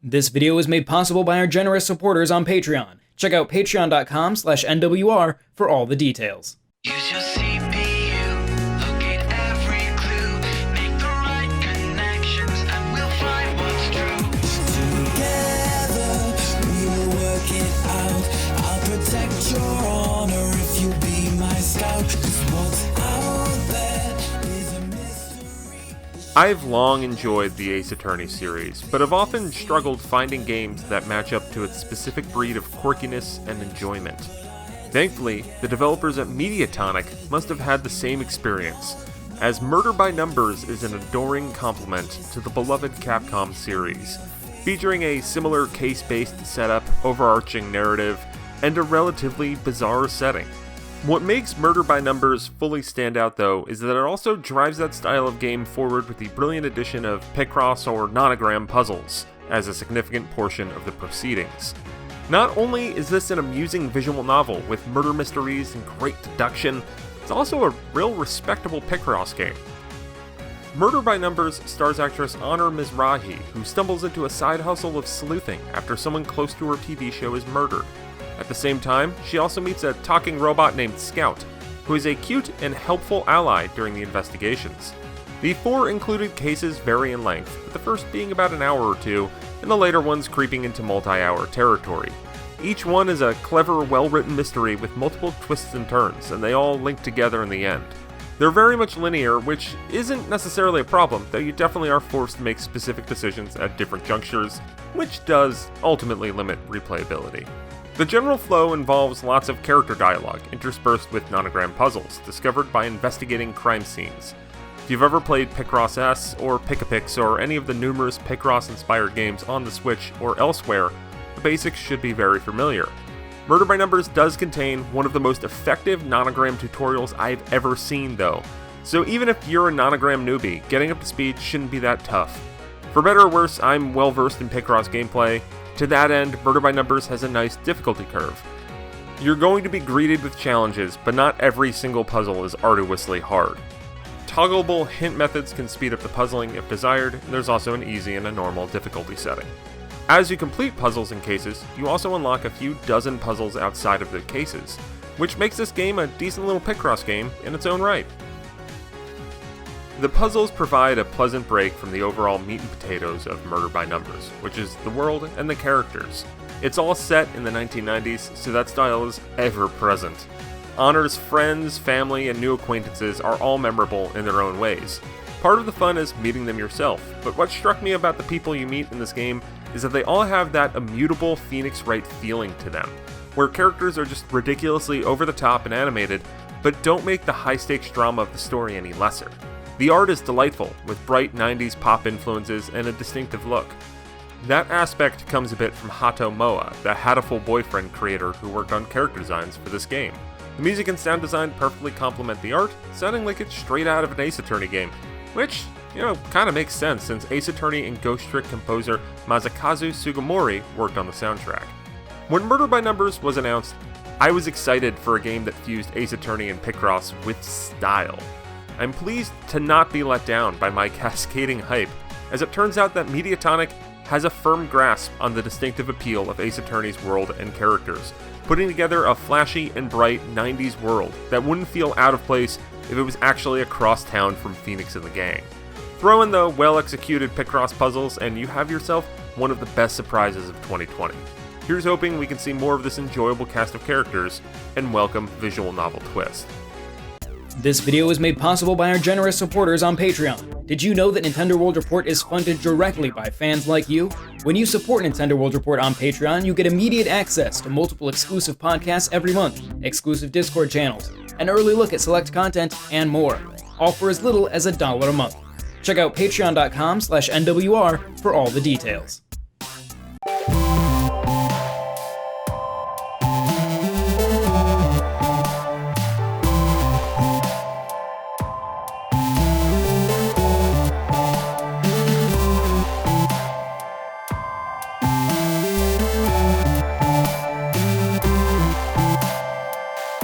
This video was made possible by our generous supporters on Patreon. Check out patreon.com/NWR for all the details. Use your CPU, locate every clue, make the right connections, and we'll find what's true. Together, we will work it out. I'll protect your honor if you be my scout. 'Cause what's out there is a mystery. I've long enjoyed the Ace Attorney series, but have often struggled finding games that match up to its specific breed of quirkiness and enjoyment. Thankfully, the developers at Mediatonic must have had the same experience, as Murder by Numbers is an adoring complement to the beloved Capcom series, featuring a similar case-based setup, overarching narrative, and a relatively bizarre setting. What makes Murder by Numbers fully stand out, though, is that it also drives that style of game forward with the brilliant addition of Picross or nonogram puzzles as a significant portion of the proceedings. Not only is this an amusing visual novel with murder mysteries and great deduction, it's also a real respectable Picross game. Murder by Numbers stars actress Mizrahi, who stumbles into a side hustle of sleuthing after someone close to her TV show is murdered. At the same time, she also meets a talking robot named Scout, who is a cute and helpful ally during the investigations. The 4 included cases vary in length, with the first being about an hour or two, and the later ones creeping into multi-hour territory. Each one is a clever, well-written mystery with multiple twists and turns, and they all link together in the end. They're very much linear, which isn't necessarily a problem, though you definitely are forced to make specific decisions at different junctures, which does ultimately limit replayability. The general flow involves lots of character dialogue, interspersed with nonogram puzzles, discovered by investigating crime scenes. If you've ever played Picross S, or Pick-a-Pix, or any of the numerous Picross-inspired games on the Switch or elsewhere, the basics should be very familiar. Murder by Numbers does contain one of the most effective nonogram tutorials I've ever seen, though, so even if you're a nonogram newbie, getting up to speed shouldn't be that tough. For better or worse, I'm well versed in Picross gameplay. To that end, Murder by Numbers has a nice difficulty curve. You're going to be greeted with challenges, but not every single puzzle is arduously hard. Toggleable hint methods can speed up the puzzling if desired, and there's also an easy and a normal difficulty setting. As you complete puzzles and cases, you also unlock a few dozen puzzles outside of the cases, which makes this game a decent little Picross game in its own right. The puzzles provide a pleasant break from the overall meat and potatoes of Murder by Numbers, which is the world and the characters. It's all set in the 1990s, so that style is ever present. Honor's friends, family, and new acquaintances are all memorable in their own ways. Part of the fun is meeting them yourself, but what struck me about the people you meet in this game is that they all have that immutable Phoenix Wright feeling to them, where characters are just ridiculously over the top and animated, but don't make the high-stakes drama of the story any lesser. The art is delightful, with bright 90s pop influences and a distinctive look. That aspect comes a bit from Hato Moa, the Hatoful Boyfriend creator who worked on character designs for this game. The music and sound design perfectly complement the art, sounding like it's straight out of an Ace Attorney game, which, kind of makes sense since Ace Attorney and Ghost Trick composer Masakazu Sugimori worked on the soundtrack. When Murder by Numbers was announced, I was excited for a game that fused Ace Attorney and Picross with style. I'm pleased to not be let down by my cascading hype, as it turns out that Mediatonic has a firm grasp on the distinctive appeal of Ace Attorney's world and characters, putting together a flashy and bright 90s world that wouldn't feel out of place if it was actually across town from Phoenix and the gang. Throw in the well-executed Picross puzzles and you have yourself one of the best surprises of 2020. Here's hoping we can see more of this enjoyable cast of characters and welcome visual novel twist. This video was made possible by our generous supporters on Patreon. Did you know that Nintendo World Report is funded directly by fans like you? When you support Nintendo World Report on Patreon, you get immediate access to multiple exclusive podcasts every month, exclusive Discord channels, an early look at select content, and more, all for as little as $1 a month. Check out patreon.com/NWR for all the details.